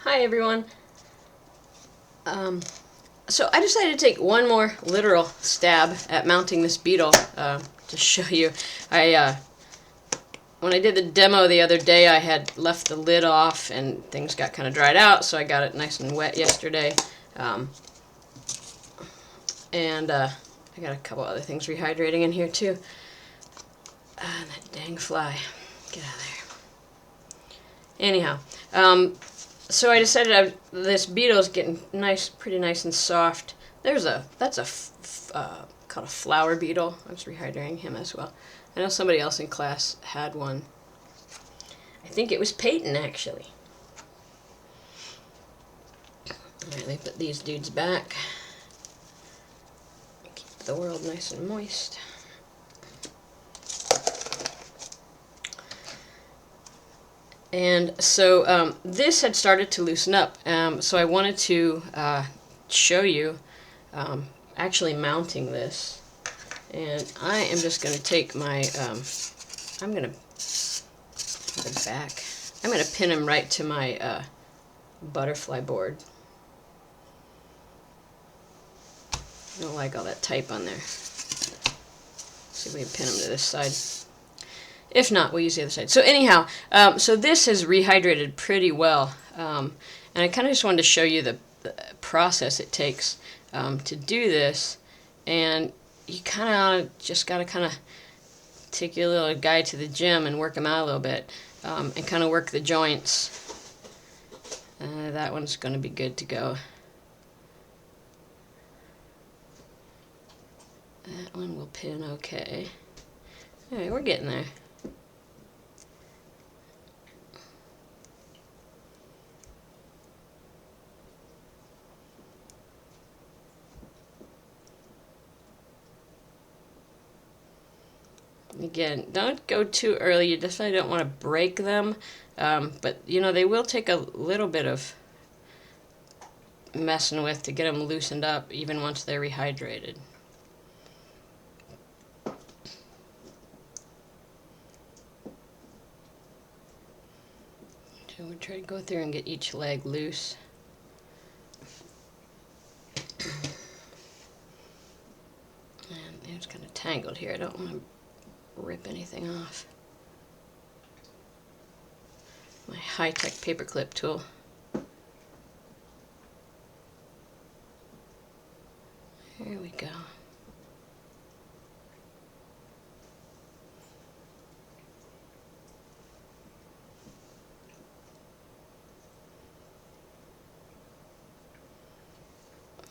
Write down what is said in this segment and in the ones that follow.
Hi everyone. So I decided to take one more literal stab at mounting this beetle to show you. When I did the demo the other day, I had left the lid off and things got kind of dried out, so I got it nice and wet yesterday. I got a couple other things rehydrating in here too. That dang fly. Get out of there. Anyhow, so I decided this beetle is getting pretty nice and soft. That's called a flower beetle. I was rehydrating him as well. I know somebody else in class had one. I think it was Peyton, actually. Alright, let me put these dudes back. Keep the world nice and moist. And so this had started to loosen up, so I wanted to show you actually mounting this. And I am just going to take my, I'm going to pin him right to my butterfly board. I don't like all that type on there. Let's see if we can pin him to this side. If not, we'll use the other side. So anyhow, so this has rehydrated pretty well. And I kind of just wanted to show you the process it takes to do this. And you kind of just got to kind of take your little guy to the gym and work him out a little bit. And kind of work the joints. That one's going to be good to go. That one will pin okay. Alright, we're getting there. Again, don't go too early. You definitely don't want to break them. But, you know, they will take a little bit of messing with to get them loosened up, even once they're rehydrated. So we'll try to go through and get each leg loose. And it's kind of tangled here. I don't want to rip anything off. My high-tech paperclip tool. There we go.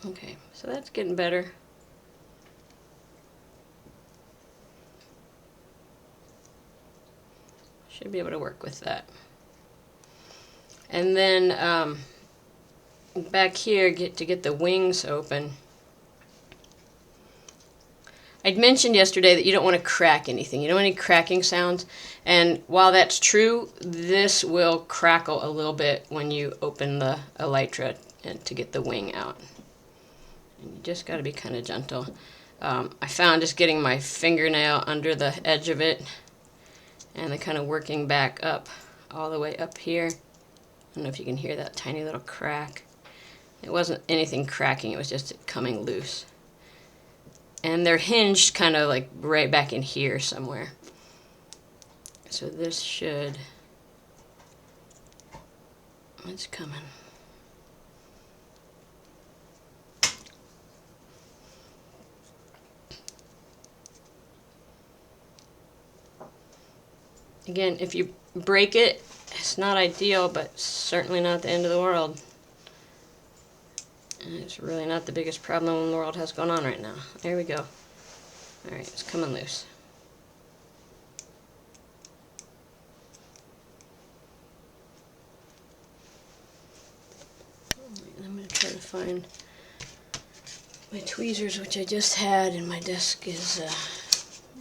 Okay, so that's getting better. Should be able to work with that. And then back here, to get the wings open. I'd mentioned yesterday that you don't want to crack anything. You don't want any cracking sounds. And while that's true, this will crackle a little bit when you open the elytra to get the wing out. And you just got to be kind of gentle. I found just getting my fingernail under the edge of it and then kind of working back up all the way up here. I don't know if you can hear that tiny little crack. It wasn't anything cracking, it was just coming loose. And they're hinged kind of like right back in here somewhere. So this should, it's coming. Again, if you break it, it's not ideal, but certainly not the end of the world. And it's really not the biggest problem the world has going on right now. There we go. Alright, it's coming loose. I'm going to try to find my tweezers, which I just had, and my desk is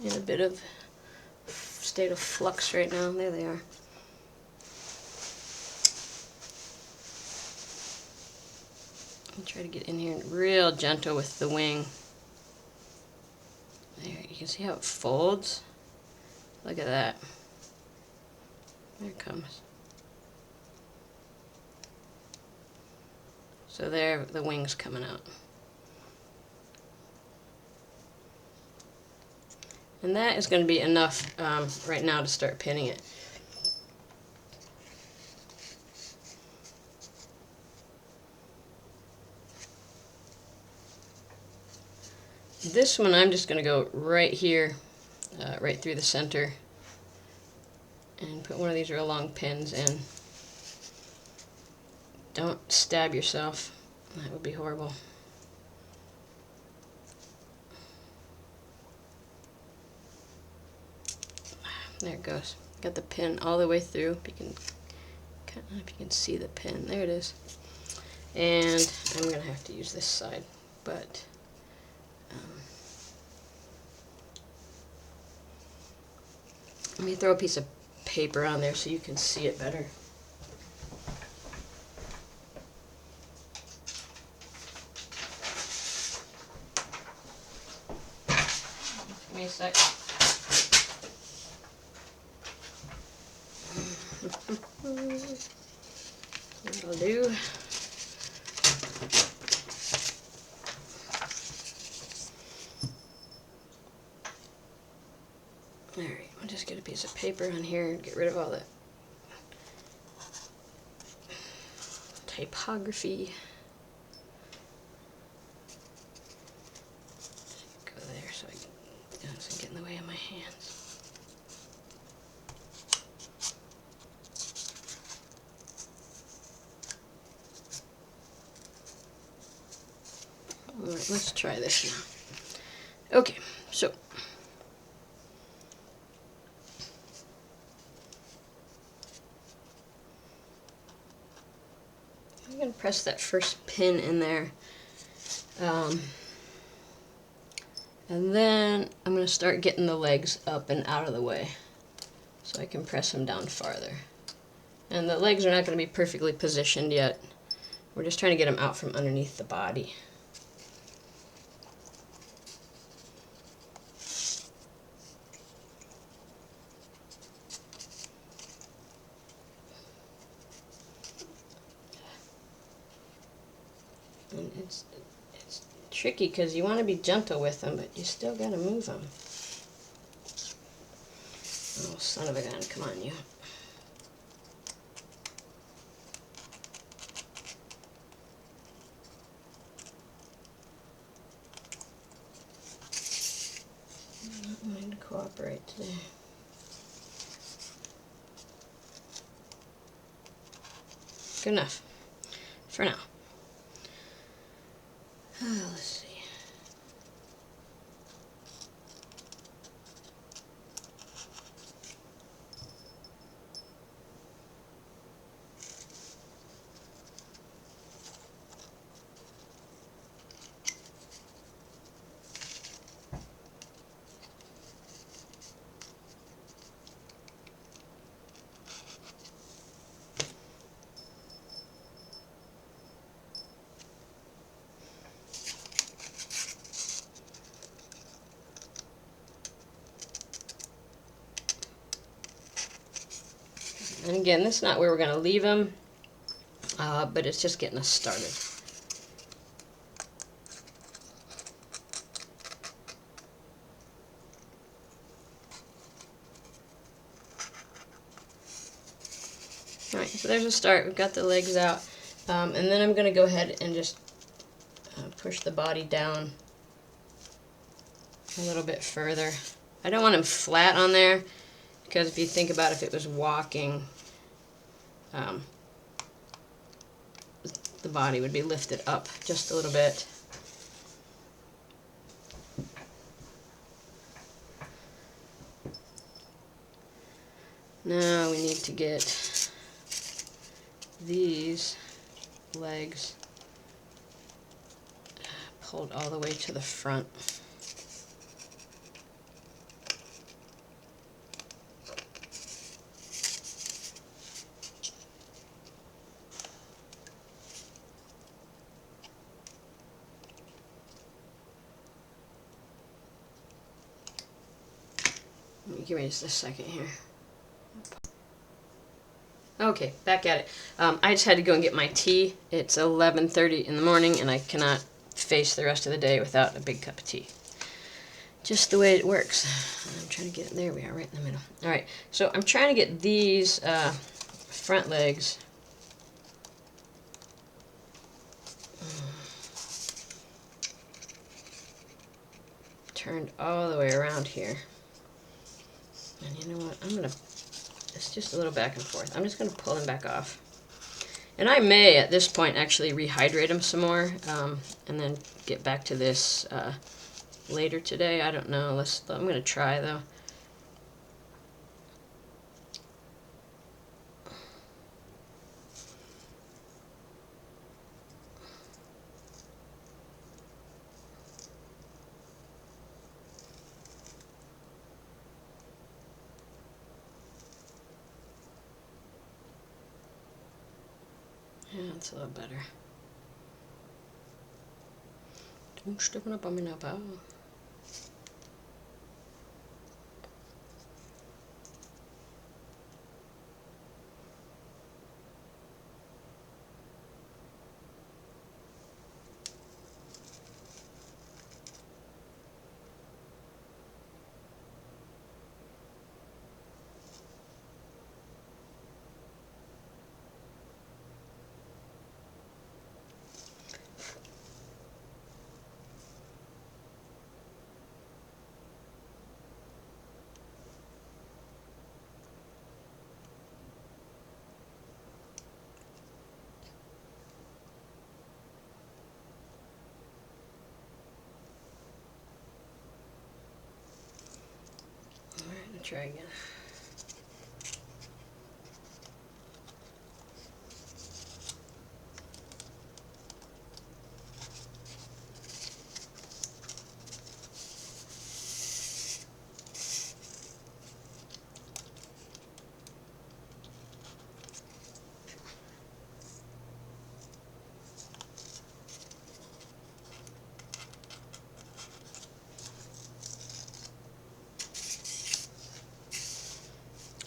in a bit of state of flux right now. There they are. I'll try to get in here real gentle with the wing. There, you can see how it folds. Look at that. There it comes. So there, the wing's coming out. And that is going to be enough right now to start pinning it. This one I'm just going to go right here, right through the center, and put one of these real long pins in. Don't stab yourself. That would be horrible. There it goes. Got the pin all the way through. If you can see the pin. There it is. And I'm going to have to use this side, but let me throw a piece of paper on there so you can see it better. Give me a sec. That'll do. Alright, I'll just get a piece of paper on here and get rid of all that typography. Go there so it doesn't get in the way of my hands. Alright, let's try this now. Okay, so I'm going to press that first pin in there, and then I'm going to start getting the legs up and out of the way so I can press them down farther. And the legs are not going to be perfectly positioned yet. We're just trying to get them out from underneath the body. And it's tricky because you want to be gentle with them, but you still got to move them. Oh, son of a gun, come on, you. I'm not going to cooperate today. Good enough for now. Let's see. And again, this is not where we're going to leave them, but it's just getting us started. Alright, so there's a start. We've got the legs out. And then I'm going to go ahead and just push the body down a little bit further. I don't want him flat on there, because if you think about if it was walking, the body would be lifted up just a little bit. Now we need to get these legs pulled all the way to the front. Give me just a second here. Okay, back at it. I just had to go and get my tea. It's 11:30 in the morning, and I cannot face the rest of the day without a big cup of tea. Just the way it works. I'm trying to get it. There we are, right in the middle. All right, so I'm trying to get these front legs turned all the way around here. And you know what? It's just a little back and forth. I'm just going to pull them back off. And I may, at this point, actually rehydrate them some more, and then get back to this later today. I don't know. I'm going to try, though. Yeah, that's a lot better. Don't stiffen up on me now, pal. Try again.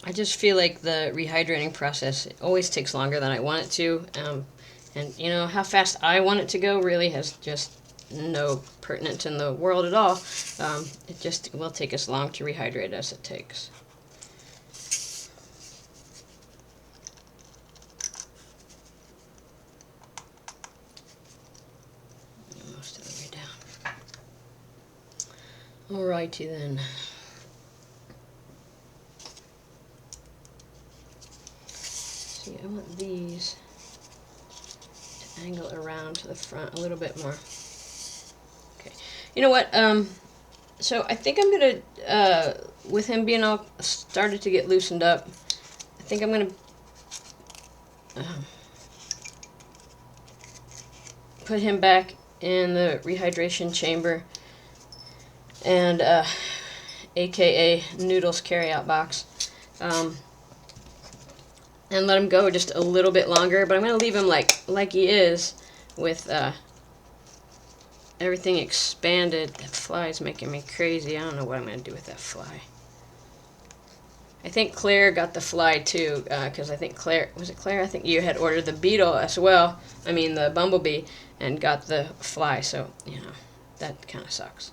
I just feel like the rehydrating process always takes longer than I want it to, and you know how fast I want it to go really has just no pertinence in the world at all. It just will take as long to rehydrate as it takes. Most of the way down. Alrighty then. I want these to angle around to the front a little bit more. Okay. You know what? So I think I'm going to, with him being all started to get loosened up, I think I'm going to put him back in the rehydration chamber and aka Noodles carry-out box. And let him go just a little bit longer, but I'm going to leave him like he is with everything expanded. That fly is making me crazy. I don't know what I'm going to do with that fly. I think Claire got the fly too, because I think Claire, was it Claire? I think you had ordered the beetle as well, I mean the bumblebee, and got the fly, so, you know, that kind of sucks.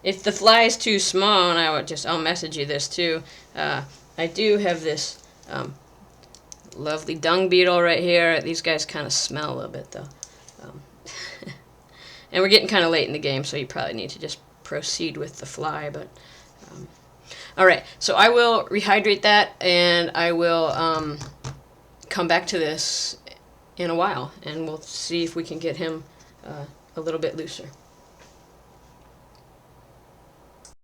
If the fly is too small, and I'll message you this too. I do have this lovely dung beetle right here. These guys kind of smell a little bit though. And we're getting kind of late in the game, so you probably need to just proceed with the fly. But all right, so I will rehydrate that, and I will come back to this in a while, and we'll see if we can get him a little bit looser.